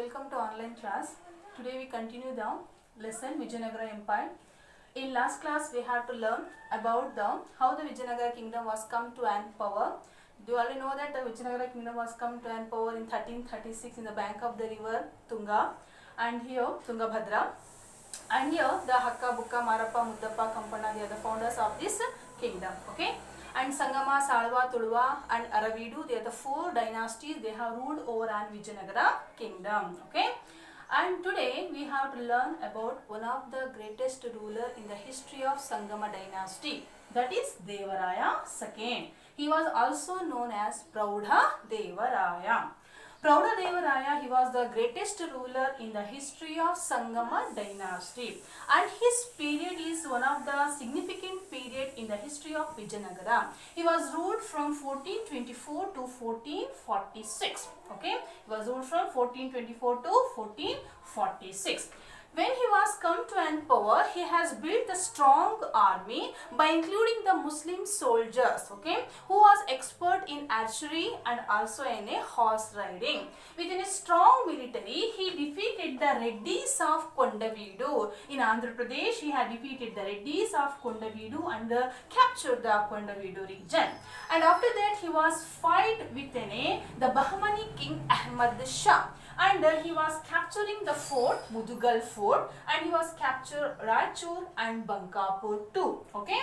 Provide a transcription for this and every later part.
welcome to online class. Today we continue the lesson Vijayanagara Empire. In last class we have to learn about how the Vijayanagara kingdom was come to an power. Do you already know that the Vijayanagara kingdom was come to an power in 1336 in the bank of the river Tunga, and here Tungabhadra, and here the Hakka, Bukka, Marappa, Muddappa, Kampana, they are the founders of this kingdom. Okay. And Sangama, Salva, Tuluva and Aravidu, they are the four dynasties they have ruled over an Vijayanagara kingdom. Okay. And today we have to learn about one of the greatest ruler in the history of Sangama dynasty, that is Devaraya II. He was also known as Praudha Devaraya. Praudha Devaraya, he was the greatest ruler in the history of Sangama dynasty, and his period is one of the significant period in the history of Vijayanagara. He was ruled from 1424 to 1446. Okay, he was ruled from 1424 to 1446. When he was come to an power, he has built a strong army by including the Muslim soldiers, okay, who was expert in archery and also in a horse riding. Within a strong military, he defeated the Reddis of Kondavidu. In Andhra Pradesh, he had defeated the Reddis of Kondavidu and captured the Kondavidu region. And after that, he was fight with the Bahmani king Ahmad Shah. And he was capturing the fort, Mudugal fort, and he was captured Raichur and Bankapur too. Okay.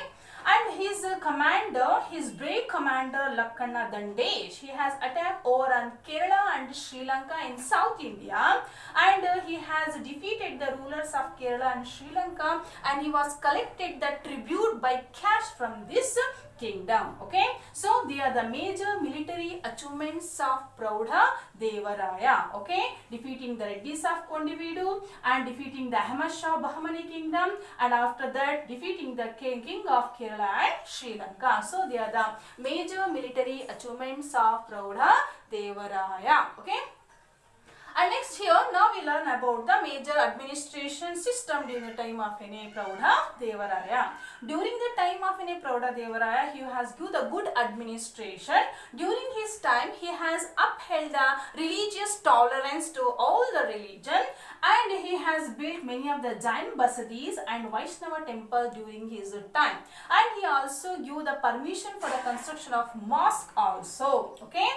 And his commander, his brave commander Lakkhana Dandesh, he has attacked over on Kerala and Sri Lanka in South India, and he has defeated the rulers of Kerala and Sri Lanka, and he was collected the tribute by cash from this kingdom. Okay, so they are the major military achievements of Praudha Devaraya. Okay, defeating the Reddis of Kondavidu and defeating the Ahmad Shah Bahmani kingdom, and after that defeating the king of Kerala and Sri Lanka. So they are the major military achievements of Praudha Devaraya. Okay. And next here, now we learn about the major administration system during the time of Praudha Devaraya. During the time of Praudha Devaraya, he has given the good administration. During his time, he has upheld the religious tolerance to all the religion, and he has built many of the Jain basadis and Vaishnava temples during his time. And he also gave the permission for the construction of mosque also. Okay.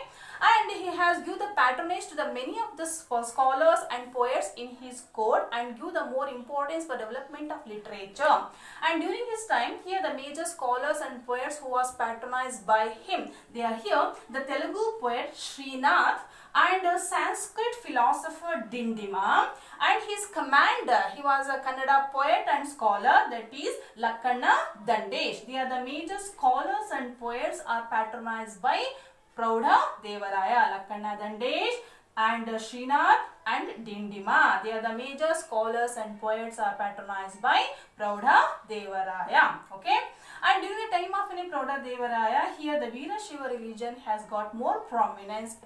And he has given the patronage to the many of the scholars and poets in his court, and give the more importance for development of literature. And during his time, here the major scholars and poets who was patronized by him, they are here the Telugu poet Srinath and Sanskrit philosopher Dindima, and his commander, he was a Kannada poet and scholar, that is Lakkhana Dandesh. They are the major scholars and poets are patronized by Praudha Devaraya, Lakkhana Dandesh and Srinath and Dindima. They are the major scholars and poets are patronized by Praudha Devaraya. Okay. And during the time of Praudha Devaraya, here the Veera Shiva religion has got more prominent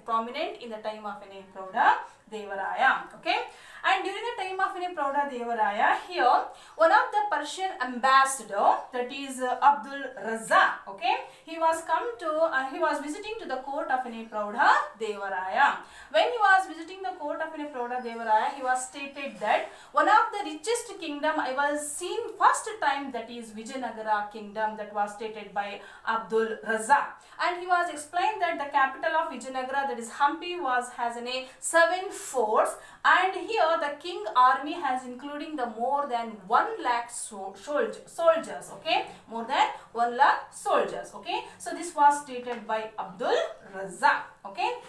in the time of Praudha Devaraya. Okay. And during the time of Praudha Devaraya, here one of the Persian ambassador, that is Abdul Raza, okay, he was visiting to the court of Praudha Devaraya. When he was visiting the court of Praudha Devaraya, he was stated that one of the richest kingdom I was seen first time, that is Vijayanagara kingdom, that was stated by Abdul Raza. And he was explained that the capital of Vijayanagara, that is Hampi, has 7 forts, and here the king army has including the more than 1 lakh soldiers. Okay, more than 1 lakh soldiers. Okay, so this was stated by Abdul Raza. Okay.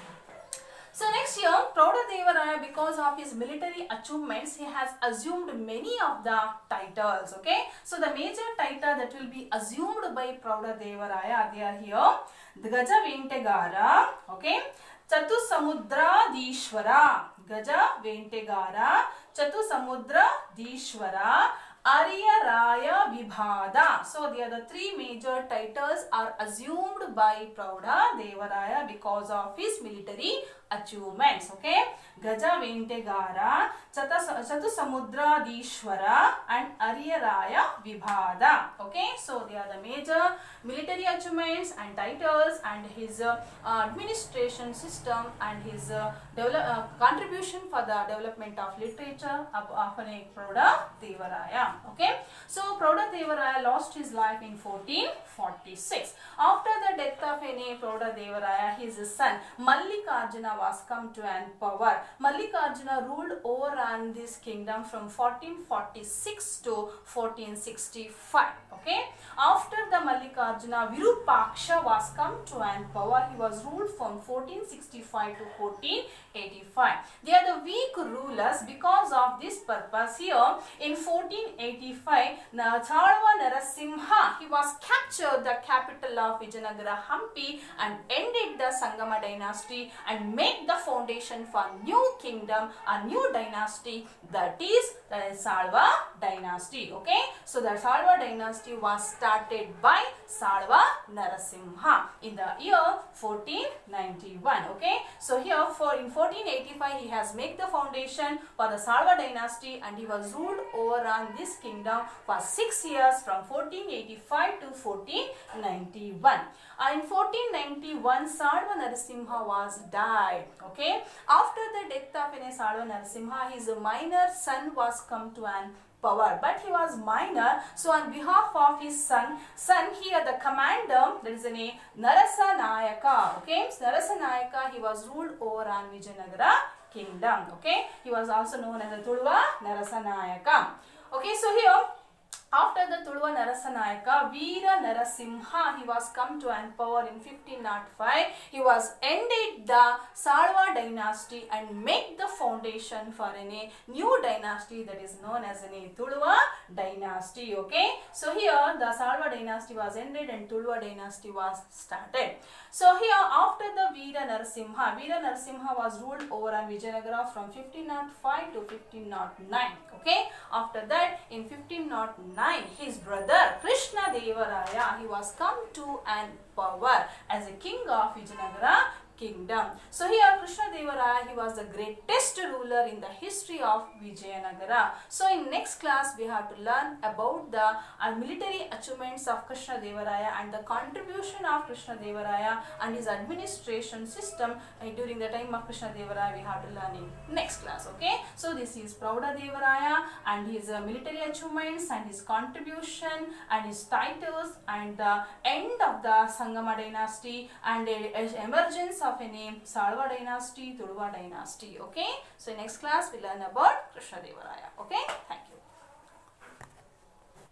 So next year, Praudha Devaraya, because of his military achievements, he has assumed many of the titles. Okay, so the major title that will be assumed by Praudha Devaraya, they are here: the Gaja Ventegara, okay, Chatusamudradishwara, Gaja Ventegara, Chatusamudradishwara, Arya Raya Vibhada. So they are the 3 major titles are assumed by Praudha Devaraya because of his military achievements. Okay, Gaja Ventegara, Chatusamudradishwara, and Ariyaraya Vibhada. Okay, so they are the major military achievements and titles, and his administration system, and his contribution for the development of literature of Prouda Devaraya. Okay, so Prouda Devaraya lost his life in 1446. After the death of Prouda Devaraya, his son Mallikarjuna was come to an power. Mallikarjuna ruled over on this kingdom from 1446 to 1465. Okay, after the Mallikarjuna, Virupaksha was come to an power. He was ruled from 1465 to 1485. They are the weak rulers. Because of this purpose, here in 1485, Chalva Narasimha, he was captured the capital of Vijayanagara, Hampi, and ended the Sangama dynasty and made the foundation for new kingdom, a new dynasty, that is Salva dynasty. Okay, so the Salva dynasty was started by Salva Narasimha in the year 1491. Okay, so here in 1485 he has made the foundation for the Salva dynasty, and he was ruled over on this kingdom for 6 years from 1485 to 1491. In 1491, Salva Narasimha was died. Okay, after the death of Salva Narasimha, his minor son was come to an power, but he was minor. So on behalf of his son here the commander, that is the name Narasa Nayaka. Okay, Narasa Nayaka, he was ruled over on Vijayanagara kingdom. Okay, he was also known as the Tuluva Narasa Nayaka. Okay, so here after the Tuluva Narasa Nayaka, Veera Narasimha, he was come to an power in 1505. He was ended the Salva dynasty and made the foundation for a new dynasty that is known as a Tuluva dynasty. Okay, so here the Salva dynasty was ended and Tuluva dynasty was started. So here after the Veera Narasimha was ruled over on Vijayanagara from 1505 to 1509. Okay, after that in 1509, his brother Krishna Devaraya, he was come to an power as a king of Vijayanagara kingdom. So here Krishna Devaraya, he was the greatest ruler in the history of Vijayanagara. So in next class we have to learn about the military achievements of Krishna Devaraya and the contribution of Krishna Devaraya and his administration system during the time of Krishna Devaraya. We have to learn in next class. Okay, so this is Prouda Devaraya and his military achievements and his contribution and his titles and the end of the Sangama dynasty and the emergence of a name Salva dynasty, Tuluva dynasty. Okay, so in next class we learn about Krishna Devaraya. Okay, thank you.